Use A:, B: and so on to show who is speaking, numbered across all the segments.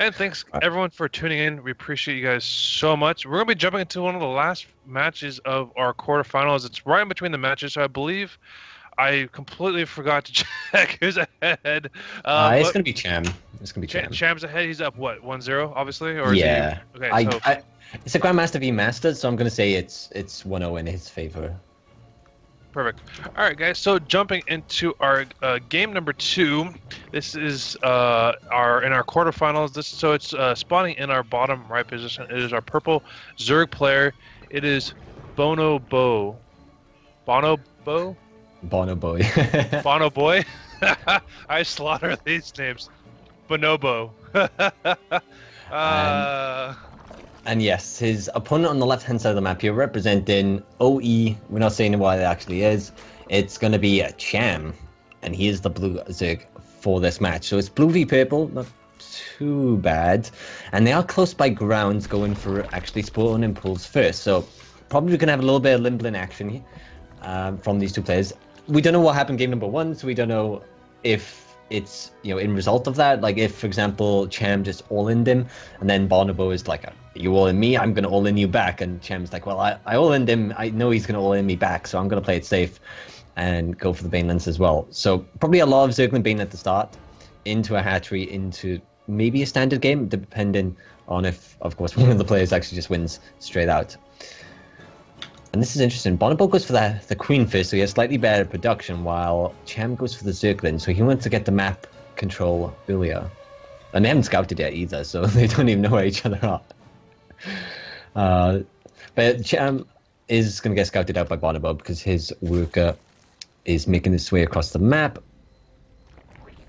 A: And thanks
B: Uh,
A: everyone for tuning in. We appreciate you guys so much. We're gonna be jumping into one of the last matches of our quarterfinals. It's right in between the matches, so I believe I completely forgot to check who's ahead.
B: it's
A: But
B: gonna be Cham. It's gonna be Cham.
A: Cham's ahead. He's up what, 1-0, obviously, or is he?
B: Yeah.
A: Okay,
B: I,
A: so
B: I it's a Grandmaster v Master, so I'm gonna say it's 1-0 in his favor.
A: perfect. All right, guys. So jumping into our game number two. This is our in our quarterfinals. It's spawning in our bottom right position. It is our purple Zerg player. It is Bono Bo. Bono Bo?
B: Bono boy.
A: Bono Boy? I slaughter these names. Bonobo.
B: and
A: uh,
B: and yes, his opponent on the left hand side of the map here representing OE. We're not saying what it actually is. It's gonna be a Cham, and he is the blue Zerg for this match. So it's blue v purple, not too bad. And they are close by grounds going for actually spawn impulse first. So probably gonna have a little bit of limbling action here from these two players. We don't know what happened game number one, so we don't know if it's in result of that. Like if, for example, Cham just all-ined him, and then Bonobo is like, "You all in me, I'm gonna all-in you back," and Cham's like, "Well, I all-ined him. I know he's gonna all-in me back, so I'm gonna play it safe and go for the Banelands as well." So probably a lot of Zergling Bane at the start, into a hatchery, into maybe a standard game, depending on if, of course, one of the players actually just wins straight out. And this is interesting. Bonobo goes for the Queen first, so he has slightly better production, while Cham goes for the Zerglin, so he wants to get the map control earlier. And they haven't scouted yet either, so they don't even know where each other are. But Cham is going to get scouted out by Bonobo because his worker is making his way across the map.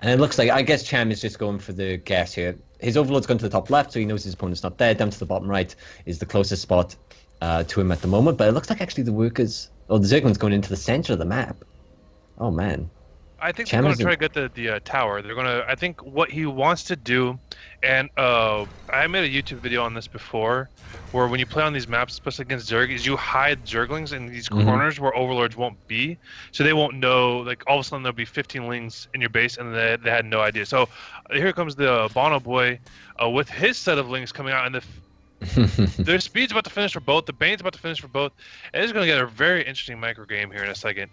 B: And it looks like, I guess Cham is just going for the guess here. His overload's gone to the top left, so he knows his opponent's not there. Down to the bottom right is the closest spot to him at the moment, but it looks like actually the workers, or the Zergling's going into the center of the map. Oh man.
A: I think
B: Cham
A: they're going to
B: isn't-
A: try to get the tower. They're going to. I think what he wants to do, and I made a YouTube video on this before, where when you play on these maps, especially against Zerg, is you hide Zerglings in these corners where Overlords won't be, so they won't know. Like all of a sudden there'll be 15 lings in your base, and they had no idea. So here comes the Bono boy with his set of lings coming out, and their speed's about to finish for both. The Bane's about to finish for both. And it's going to get a very interesting micro game here in a second.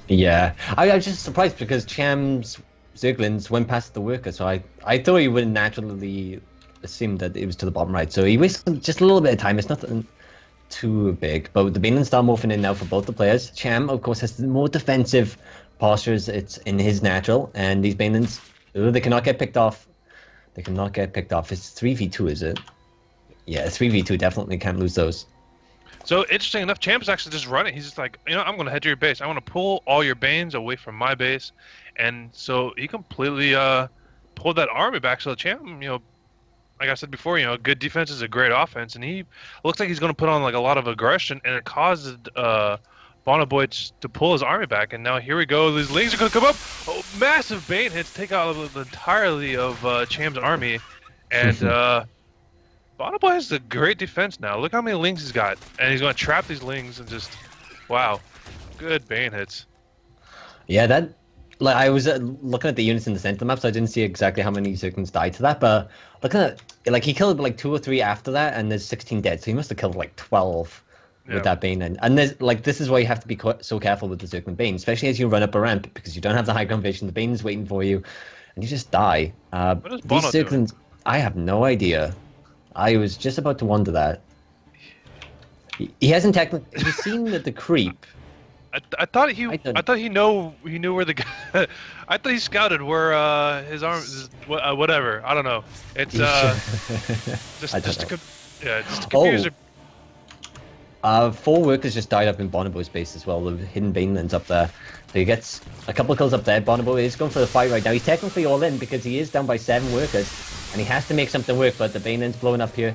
B: Yeah, I was just surprised because Cham's Zerglings went past the worker, so I thought he would naturally assume that it was to the bottom right. So he wasted just a little bit of time. It's nothing too big, but the Banelands start morphing in now for both the players. Cham, of course, has the more defensive postures. It's in his natural, and these Banelands, they cannot get picked off. They cannot get picked off. It's 3v2, is it? Yeah, 3v2, definitely can't lose those.
A: So interesting enough, Champ's actually just running. He's just like, I'm going to head to your base. I want to pull all your Banes away from my base, and so he completely pulled that army back. So Champ, like I said before, good defense is a great offense, and he looks like he's going to put on like a lot of aggression, and it caused Bonoboy to pull his army back. And now here we go. These lings are going to come up. Oh, massive Bane hits, take out entirely of Cham's army, and. Bonobo has a great defense now. Look how many lings he's got. And he's going to trap these lings and just... Wow. Good Bane hits.
B: Yeah, that... Like, I was looking at the units in the center map, so I didn't see exactly how many Zerglings died to that, but looking at... Like, he killed, like, 2 or 3 after that, and there's 16 dead, so he must have killed, like, 12 with that Bane. And there's, like, this is why you have to be so careful with the Zergling Bane, especially as you run up a ramp, because you don't have the high ground vision, the Bane is waiting for you, and you just die.
A: What is
B: These
A: Bono doing?
B: Zerglings... I have no idea. I was just about to wonder that. He hasn't technically... He's seen the creep.
A: I thought he knew where the guy... I thought he scouted where his arm... whatever. I don't know. It's just to confuse...
B: 4 workers just died up in Bonobo's base as well. The hidden Banelands up there. So he gets a couple of kills up there. Bonobo is going for the fight right now. He's technically all in because he is down by 7 workers. And he has to make something work, but the Baneland's blowing up here.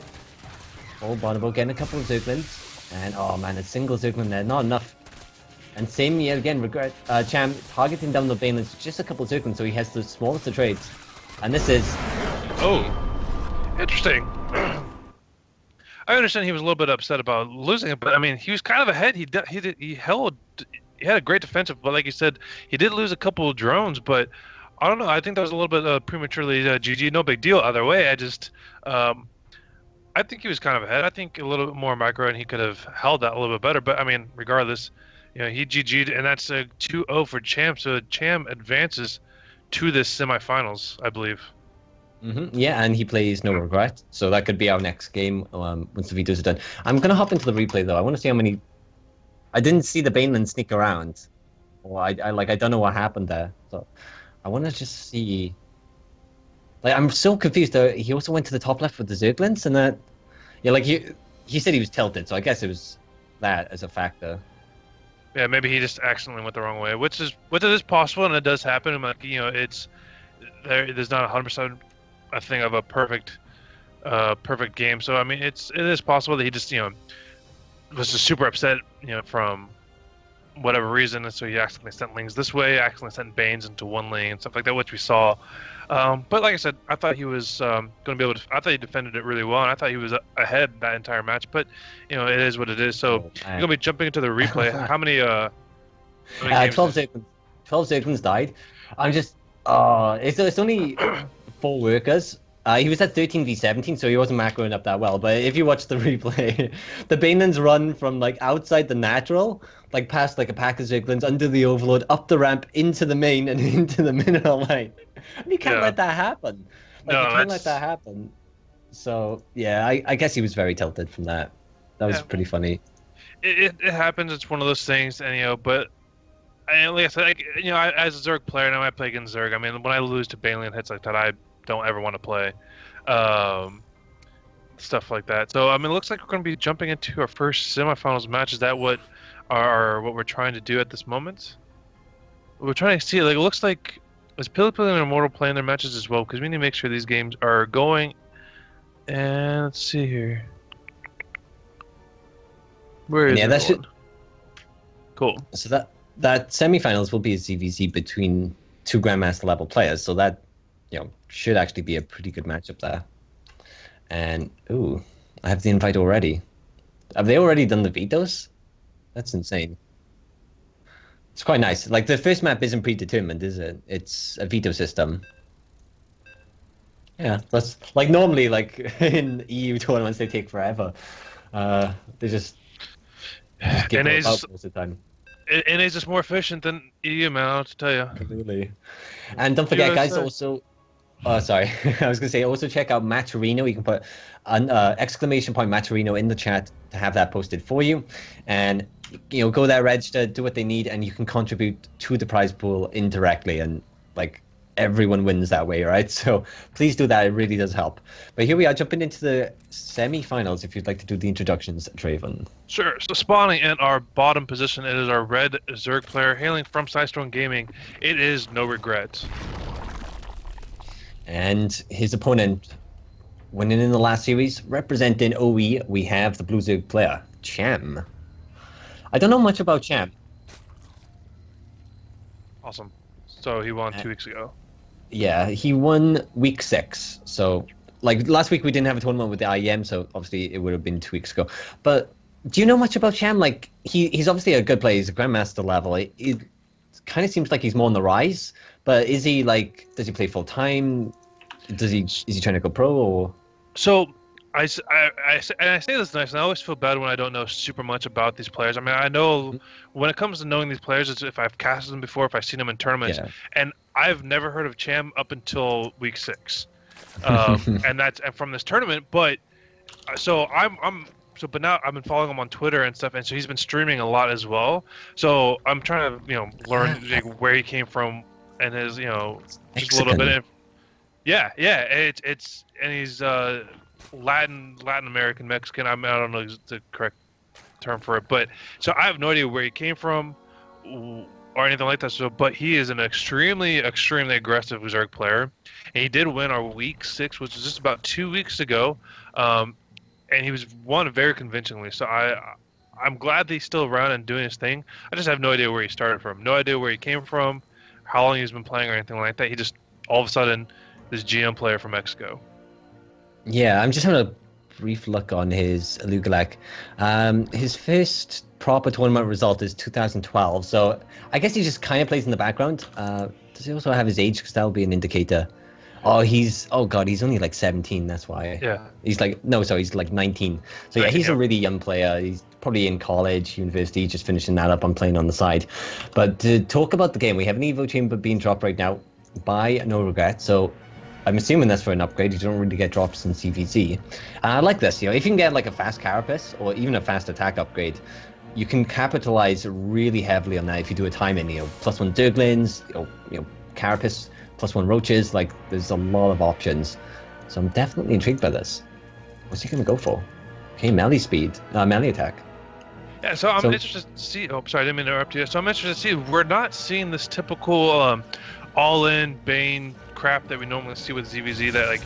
B: Oh, Bonobo getting a couple of Zerglings. And oh man, a single Zergling there. Not enough. And same yet again, Regret. Cham targeting down the Banelands. Just a couple of Zerglings, so he has the smallest of trades. And this is...
A: Oh, interesting. I understand he was a little bit upset about losing it, but I mean, he was kind of ahead. He had a great defensive, but like you said, he did lose a couple of drones. But I don't know. I think that was a little bit prematurely GG. No big deal either way. Um, I think he was kind of ahead. I think a little bit more micro, and he could have held that a little bit better. But I mean, regardless, he GG'd, and that's a 2-0 for Cham. So Cham advances to this semifinals, I believe.
B: Yeah, and he plays Noregret, so that could be our next game once the videos are done. I'm gonna hop into the replay though. I want to see how many. I didn't see the Baneland sneak around, or I don't know what happened there. So I want to just see. Like, I'm so confused though. He also went to the top left with the Zerglings, and that, yeah, like he said he was tilted, so I guess it was that as a factor.
A: Yeah, maybe he just accidentally went the wrong way, which is possible, and it does happen. And like, it's there's not 100% a thing of a perfect game. So I mean, it is possible that he just was just super upset, from whatever reason, and so he accidentally sent Lings this way, accidentally sent Banes into one lane and stuff like that, which we saw. But like I said, I thought he was going to be able to. I thought he defended it really well, and I thought he was ahead that entire match. But it is what it is. So you're gonna be jumping into the replay. How many
B: 12 seconds. 12 seconds died. I'm just. It's only 4 workers. He was at 13v17, so he wasn't macroing up that well. But if you watch the replay, the Banelands run from like outside the natural, like past like a pack of Zerglings, under the Overlord, up the ramp, into the main, and into the mineral line. And you can't let that happen. Like, you can't let that happen. So yeah, I guess he was very tilted from that. That was pretty funny.
A: It happens. It's one of those things, and but. And like I said, as a Zerg player, now I play against Zerg. I mean, when I lose to Baneland hits like that, I don't ever want to play. Stuff like that. So, I mean, it looks like we're going to be jumping into our first semifinals match. Is that what we're trying to do at this moment? We're trying to see, like, it looks like, is Pili and Immortal playing their matches as well? Because we need to make sure these games are going. And let's see here. Where is it going? Cool.
B: So that semifinals will be a ZVZ between 2 Grandmaster level players, so that should actually be a pretty good matchup there. And ooh, I have the invite already. Have they already done the vetoes? That's insane. It's quite nice. Like, the first map isn't predetermined, is it? It's a veto system. Yeah, that's like normally, like in EU tournaments, they take forever. They just give it out most of the time.
A: And it's just more efficient than EU, man, I have to tell you.
B: Absolutely. And don't forget, guys, also... Oh, sorry. I was going to say, also check out Matcherino. You can put an exclamation point Matcherino in the chat to have that posted for you. And, go there, register, do what they need, and you can contribute to the prize pool indirectly. And, like, everyone wins that way, right? So please do that. It really does help. But here we are, jumping into the semi-finals, if you'd like to do the introductions, Draven.
A: Sure. So spawning in our bottom position, it is our red Zerg player hailing from Sidestone Gaming. It is Noregret.
B: And his opponent, winning in the last series, representing OE, we have the blue Zerg player, Cham. I don't know much about Cham.
A: Awesome. So he won 2 weeks ago.
B: Yeah, he won week 6. So, like, last week we didn't have a tournament with the IEM, so obviously it would have been 2 weeks ago. But do you know much about Cham? Like, he's obviously a good player. He's a Grandmaster level. It kind of seems like he's more on the rise. But is he, like, does he play full time? Is he trying to go pro, or?
A: So I say this nice, and I always feel bad when I don't know super much about these players. I mean, I know when it comes to knowing these players, it's if I've casted them before, if I've seen them in tournaments, and I've never heard of Cham up until week 6, and that's from this tournament. But so but now I've been following him on Twitter and stuff, and so he's been streaming a lot as well. So I'm trying to learn where he came from and his just a little bit. It's and he's Latin American Mexican. I don't know the correct term for it, but so I have no idea where he came from or anything like that. So, but he is an extremely aggressive Zerg player, and he did win our week 6, which was just about 2 weeks ago, and he was won very convincingly. So I'm glad that he's still around and doing his thing. I just have no idea where he started from, no idea where he came from, how long he's been playing or anything like that. He just all of a sudden this GM player from Mexico.
B: Yeah, I'm just having a brief look on his Alugalak. His first proper tournament result is 2012, so I guess he just kind of plays in the background. Does he also have his age? Because that'll be an indicator. Oh god, he's only like 17. That's why.
A: Yeah.
B: He's like no, sorry, he's like 19. So yeah,
A: 19,
B: he's a
A: yep.
B: really young player. He's probably in college, university, just finishing that up. I'm playing on the side. But to talk about the game, we have an Evo Chamber being dropped right now by Noregret. So I'm assuming that's for an upgrade. You don't really get drops in CVZ. And I like this. You know, if you can get like a fast carapace or even a fast attack upgrade, you can capitalize really heavily on that if you do a timing. You know, +1 Zerglings, carapace, +1 roaches. Like, there's a lot of options. So I'm definitely intrigued by this. What's he gonna go for? Okay, melee speed, melee attack.
A: Yeah, so I'm interested to see. Oh, sorry, I didn't mean to interrupt you. So I'm interested to see. We're not seeing this typical all-in Bane crap that we normally see with ZVZ that like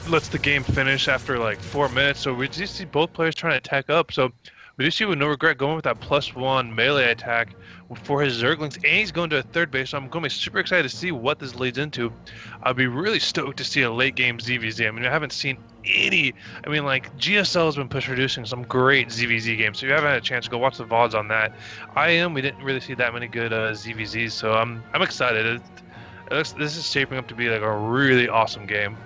A: lets the game finish after like 4 minutes. So we do see both players trying to attack up. So we do see with Noregret going with that +1 melee attack for his Zerglings, and he's going to a third base. So I'm going to be super excited to see what this leads into. I'll be really stoked to see a late game ZVZ. I mean, I haven't seen any. I mean, like GSL has been push producing some great ZVZ games. So if you haven't had a chance, go watch the VODs on that. We didn't really see that many good ZVZs. So I'm excited. This is shaping up to be like a really awesome game.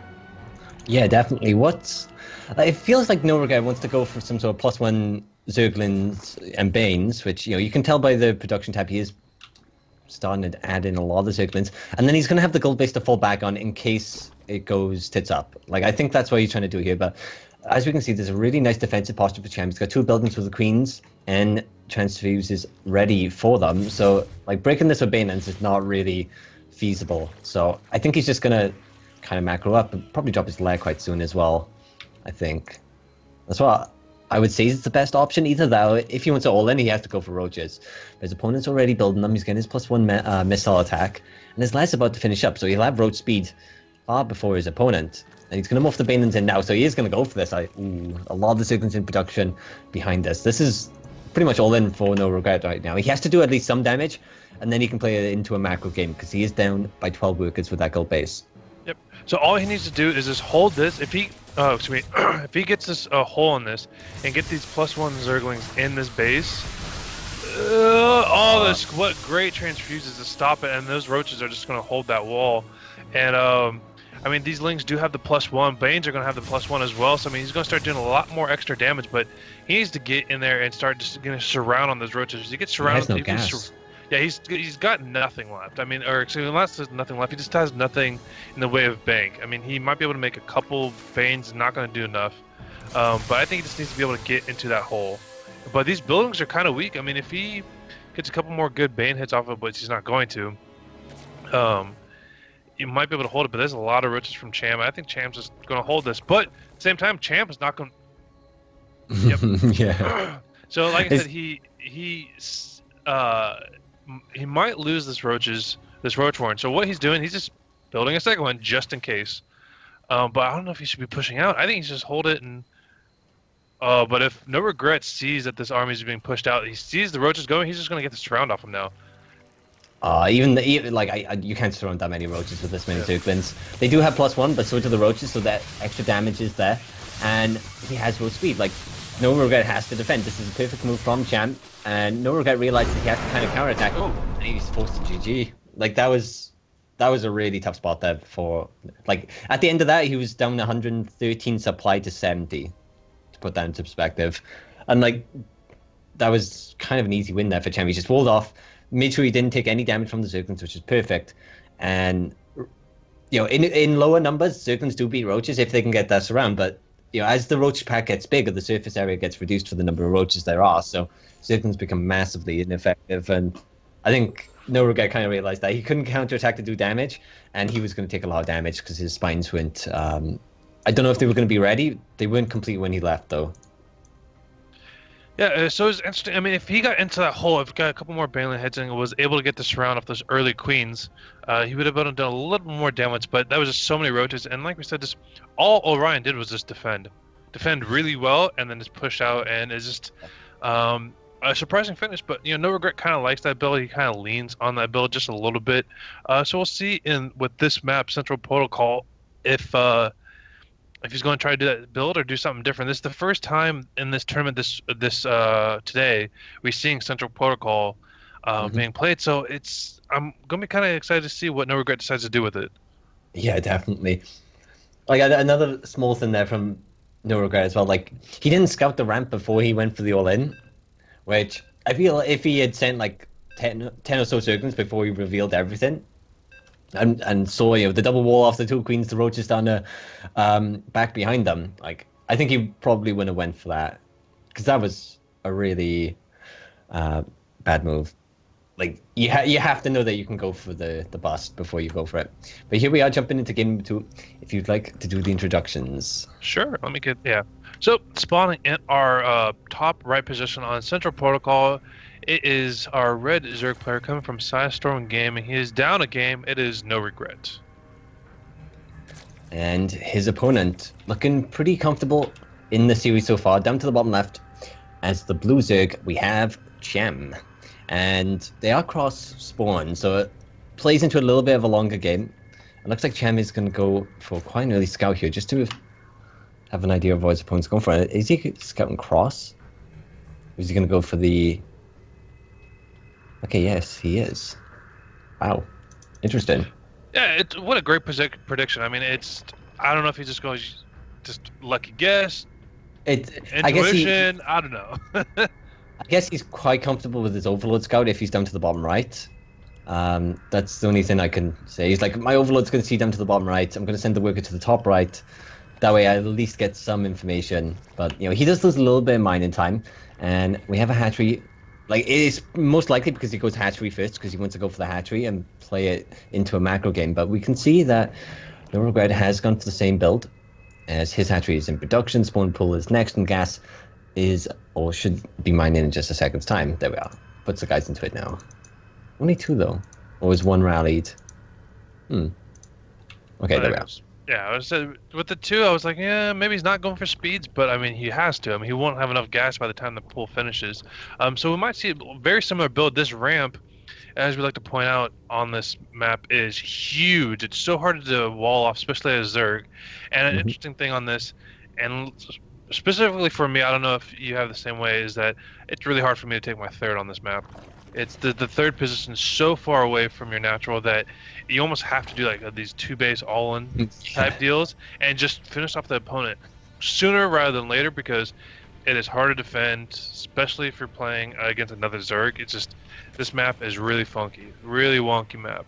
B: Yeah, definitely. It feels like Noregret wants to go for some sort of +1 Zerglings and Banes, which you can tell by the production tab he is starting to add in a lot of the Zerglings, and then he's going to have the gold base to fall back on in case it goes tits up. Like, I think that's what he's trying to do here. But as we can see, there's a really nice defensive posture for Cham. He's got 2 buildings for the queens and transfuses ready for them. So like breaking this with Banelands is not really feasible. So I think he's just going to kind of macro up and probably drop his lair quite soon as well. I think that's what I would say is the best option. Either that, or if he wants to all in, he has to go for roaches. But his opponent's already building them. He's getting his +1 missile attack, and his last about to finish up. So he'll have roach speed far before his opponent, and he's going to morph the Banelands in now. So he is going to go for this. A lot of the Zerglings in production behind this. This is pretty much all in for Noregret right now. He has to do at least some damage, and then he can play it into a macro game because he is down by 12 workers with that gold base.
A: Yep. So all he needs to do is just hold this. If he, if he gets this hole in this and get these +1 Zerglings in this base, what great transfuses to stop it, and those roaches are just going to hold that wall. And I mean, these lings do have the +1. Banes are going to have the +1 as well. So I mean, he's going to start doing a lot more extra damage. But he needs to get in there and start just going to surround on those roaches. He gets surrounded.
B: He has no gas.
A: Yeah, he's got nothing left. I mean, or actually, unless there's nothing left, he just has nothing in the way of bank. I mean, he might be able to make a couple Banes, not going to do enough. But I think he just needs to be able to get into that hole. But these buildings are kind of weak. I mean, if he gets a couple more good Bane hits off of it, which he's not going to, you might be able to hold it. But there's a lot of roaches from Cham. I think Cham's just going to hold this. But at the same time, Cham is not going to... Yep.
B: Yeah.
A: So, like I said, he might lose this roach warren. So what he's doing, he's just building a second one just in case. But I don't know if he should be pushing out. I think he should just hold it and. But if Noregret sees that this army is being pushed out, he sees the roaches going, he's just gonna get the surround off him now.
B: You can't surround that many roaches with this many Zerglings. They do have +1, but so do the roaches, so that extra damage is there, and he has roach speed. Like, Noregret has to defend. This is a perfect move from Cham, and Noregret realizes he has to kind of counterattack. Oh, and he's forced to GG. Like, that was a really tough spot there for, like, at the end of that, he was down 113 supply to 70, to put that into perspective. And, like, that was kind of an easy win there for Cham. He just walled off, made sure he didn't take any damage from the Zerglings, which is perfect. And, in lower numbers, Zerglings do beat roaches if they can get that surround, but as the roach pack gets bigger, the surface area gets reduced for the number of roaches there are, so Zerglings become massively ineffective, and I think Noregret kind of realized that he couldn't counterattack to do damage, and he was going to take a lot of damage because his spines weren't... I don't know if they were going to be ready. They weren't complete when he left, though.
A: Yeah, so it's interesting. I mean, if he got into that hole, if he got a couple more Baneland heads and was able to get the surround off those early queens, he would have done a little more damage, but that was just so many roaches, and like we said, just all Orion did was just defend really well, and then just push out, and it's just a surprising finish. But Noregret kind of likes that build. He kind of leans on that build just a little bit. So we'll see with this map, Central Protocol, if he's going to try to do that build or do something different. This is the first time in this tournament today we're seeing Central Protocol being played. So I'm gonna be kind of excited to see what Noregret decides to do with it.
B: Yeah, definitely. Like another small thing there from Noregret as well. Like he didn't scout the ramp before he went for the all-in, which I feel if he had sent like 10 or so seconds before he revealed everything, and saw the double wall off the two queens, the roaches down the back behind them. Like I think he probably wouldn't have went for that because that was a really bad move. Like you have to know that you can go for the bust before you go for it. But here we are jumping into game 2. If you'd like to do the introductions.
A: Sure, let me get So spawning in our top right position on Central Protocol, it is our red Zerg player coming from Sidestorm Gaming. He is down a game. It is Noregret.
B: And his opponent looking pretty comfortable in the series so far. Down to the bottom left, as the blue Zerg, we have Cham. And they are cross spawn, so it plays into a little bit of a longer game. It looks like Cham is going to go for quite an early scout here, just to have an idea of what his opponent's going for. Is he scouting cross? Or is he going to go for the... Okay, yes, he is. Wow. Interesting.
A: Yeah, what a great prediction. I mean, I don't know if he's just going just lucky guess, intuition, I don't know.
B: I guess he's quite comfortable with his Overlord Scout if he's down to the bottom right. That's the only thing I can say. He's like, my Overlord's going to see down to the bottom right. I'm going to send the worker to the top right. That way I at least get some information. But, he does lose a little bit of mining time. And we have a hatchery. Like, it is most likely because he goes hatchery first because he wants to go for the hatchery and play it into a macro game. But we can see that Noregret has gone for the same build as his hatchery is in production. Spawn pool is next, and gas is or should be mining in just a second's time. There we are. Puts the guys into it now. Only 2 though. Or is 1 rallied? Okay, there we are.
A: Yeah, I was with the 2, I was like, yeah, maybe he's not going for speeds, but I mean, he has to. I mean, he won't have enough gas by the time the pool finishes. So we might see a very similar build. This ramp, as we like to point out on this map, is huge. It's so hard to wall off, especially as Zerg. And an interesting thing on this, and specifically for me, I don't know if you have the same way, is that it's really hard for me to take my third on this map. It's the third position is so far away from your natural that you almost have to do like these 2-base all-in type deals and just finish off the opponent sooner rather than later, because it is hard to defend, especially if you're playing against another Zerg. It's just, this map is really funky, really wonky map.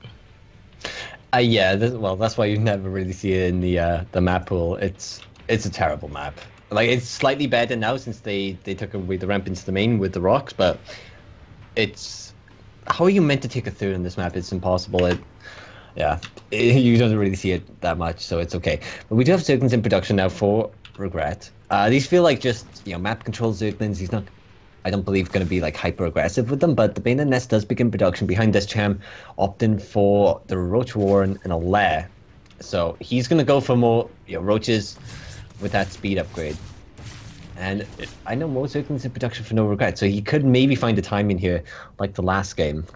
B: Yeah, that's why you never really see it in the map pool. It's a terrible map. Like, it's slightly better now since they took away the ramp into the main with the rocks, but it's... How are you meant to take a third in this map? It's impossible. You don't really see it that much, so it's okay. But we do have Zerglings in production now for Regret. These feel like just, map control Zerglings. He's not, I don't believe, going to be like hyper aggressive with them, but the Bane and Nest does begin production behind this Cham, opting for the Roach Warren and a Lair. So he's going to go for more roaches with that speed upgrade. And I know most Zerglings in production for Noregret, so he could maybe find a time in here like the last game.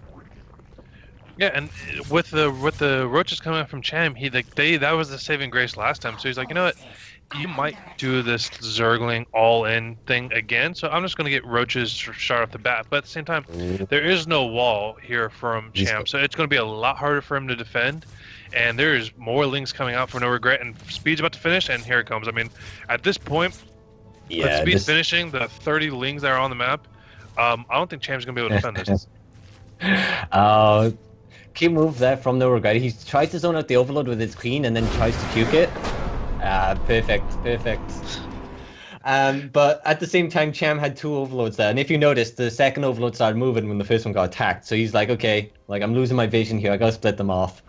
A: Yeah, and with the roaches coming up from Cham, that was the saving grace last time. So he's like, you know what, you might do this Zergling all-in thing again. So I'm just going to get roaches shot off the bat. But at the same time, there is no wall here from Cham, so it's going to be a lot harder for him to defend. And there's more links coming out for Noregret, and speed's about to finish, and here it comes. I mean, at this point, with speed finishing, the 30 lings that are on the map, I don't think Cham's going to be able to defend this.
B: Key move there from Noregret. He tries to zone out the Overload with his queen and then tries to juke it. Perfect. But at the same time, Cham had 2 Overloads there. And if you notice, the second Overload started moving when the first one got attacked. So he's like, okay, like I'm losing my vision here. I got to split them off.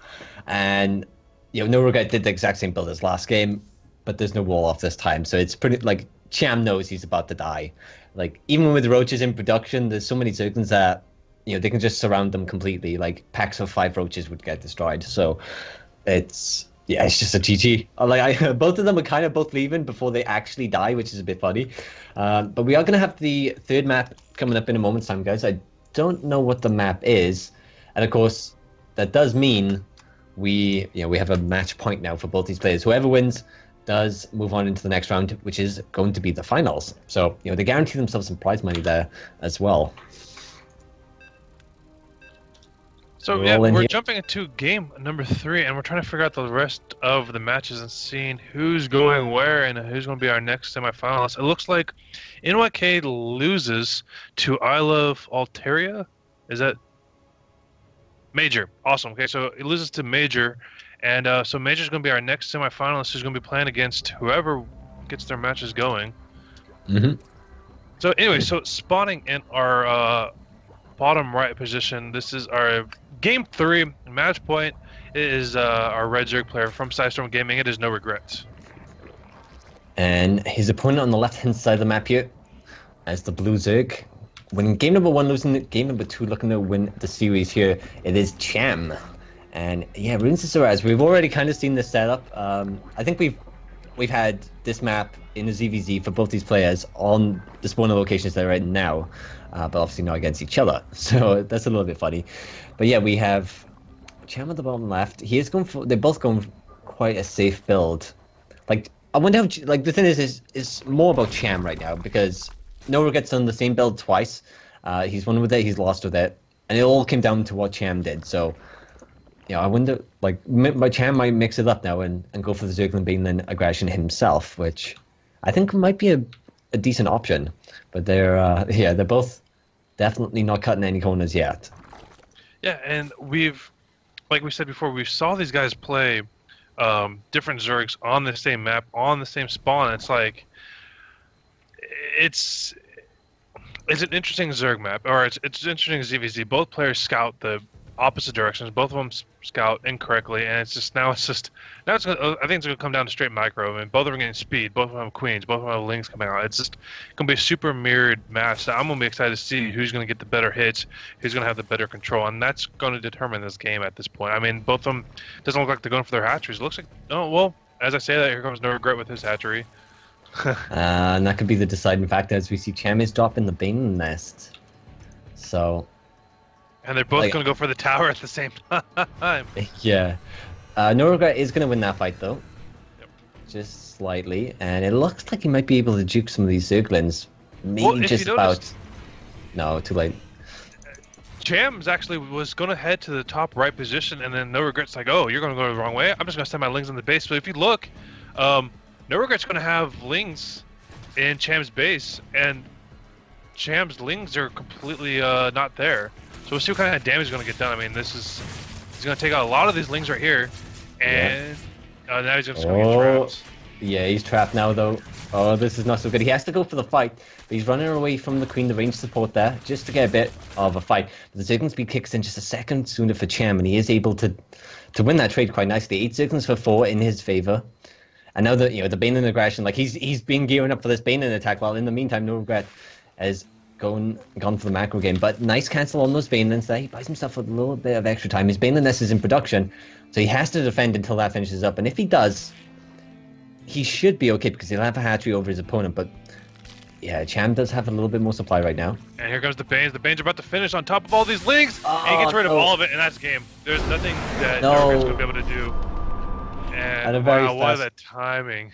B: And, Noregret did the exact same build as last game, but there's no wall off this time. So it's pretty, like, Cham knows he's about to die. Like, even with roaches in production, there's so many Zerglings that, they can just surround them completely. Like, packs of 5 roaches would get destroyed. So it's just a GG. Like, both of them are kind of both leaving before they actually die, which is a bit funny. But we are going to have the third map coming up in a moment's time, guys. I don't know what the map is. And, of course, that does mean we have a match point now for both these players. Whoever wins does move on into the next round, which is going to be the finals. So, they guarantee themselves some prize money there as well.
A: So
B: We're
A: yeah,
B: all in
A: we're
B: here.
A: jumping into game number 3, and we're trying to figure out the rest of the matches and seeing who's going where and who's going to be our next semifinalist. It looks like NYK loses to I Love Alteria. Is that Major? Awesome. Okay, so it loses to Major, and so Major's going to be our next semifinalist, who's going to be playing against whoever gets their matches going.
B: Mm-hmm.
A: So anyway, so spawning in our bottom right position, this is our game 3 match point. It is our Red Zerg player from Sidestorm Gaming. It is Noregret.
B: And his opponent on the left-hand side of the map here, as the Blue Zerg. Winning game number 1, losing game number 2, looking to win the series here. It is Cham. And yeah, Runes of Saraz, we've already kind of seen this setup. I think we've had this map in the ZVZ for both these players on the spawner locations they're right now, but obviously not against each other. So that's a little bit funny. But yeah, we have Cham at the bottom left. He is going for. They're both going for quite a safe build. Like, I wonder how. Like, the thing is more about Cham right now because Noregret's done the same build twice. He's won with it. He's lost with it, and it all came down to what Cham did. So, you know, I wonder. Like, Cham might mix it up now and go for the Zergling Baneland aggression himself, which I think might be a decent option. But they're both definitely not cutting any corners yet.
A: Yeah, and like we said before, we saw these guys play different Zergs on the same map, on the same spawn. It's like, it's an interesting Zerg map, or it's an interesting ZVZ. Both players scout the opposite directions. Both of them scout incorrectly, and it's now I think it's gonna come down to straight micro. I mean, both of them are getting speed. Both of them have queens. Both of them have lings coming out. It's just gonna be a super mirrored match. So I'm gonna be excited to see who's gonna get the better hits, who's gonna have the better control, and that's gonna determine this game at this point. I mean, both of them doesn't look like they're going for their hatcheries. It looks like, oh well. As I say that, here comes Noregret with his hatchery.
B: And that could be the deciding factor as we see Cham is dropping the Bane nest. So.
A: And they're both going to go for the tower at the same time.
B: Yeah. Noregret is going to win that fight, though. Yep. Just slightly. And it looks like he might be able to juke some of these Zerglings. Maybe just about... No, too late.
A: Cham's actually was going to head to the top right position, and then Noregret's like, oh, you're going to go the wrong way? I'm just going to send my lings on the base. So if you look, Noregret's going to have lings in Cham's base, and Cham's lings are completely not there. So we'll see what kind of damage is going to get done. I mean, he's going to take out a lot of these lings right here, and now he's going to get trapped.
B: Yeah, he's trapped now, though. Oh, this is not so good. He has to go for the fight, but he's running away from the Queen, the range support there, just to get a bit of a fight. But the Zergling speed kicks in just a second sooner for Cham, and he is able to win that trade quite nicely. 8 Zerglings for 4 in his favor. And now the Baneland aggression, like he's been gearing up for this Baneland attack, while in the meantime, Noregret has gone for the macro game. But nice cancel on those Banelands there. He buys himself a little bit of extra time. His Baneland nest is in production, so he has to defend until that finishes up. And if he does, he should be okay because he'll have a hatchery over his opponent. But yeah, Cham does have a little bit more supply right now.
A: And here comes the Banes. The Banes are about to finish on top of all these lings, and he gets rid of all of it, and that's game. There's nothing that Noregret's going to be able to do. And wow, what a timing.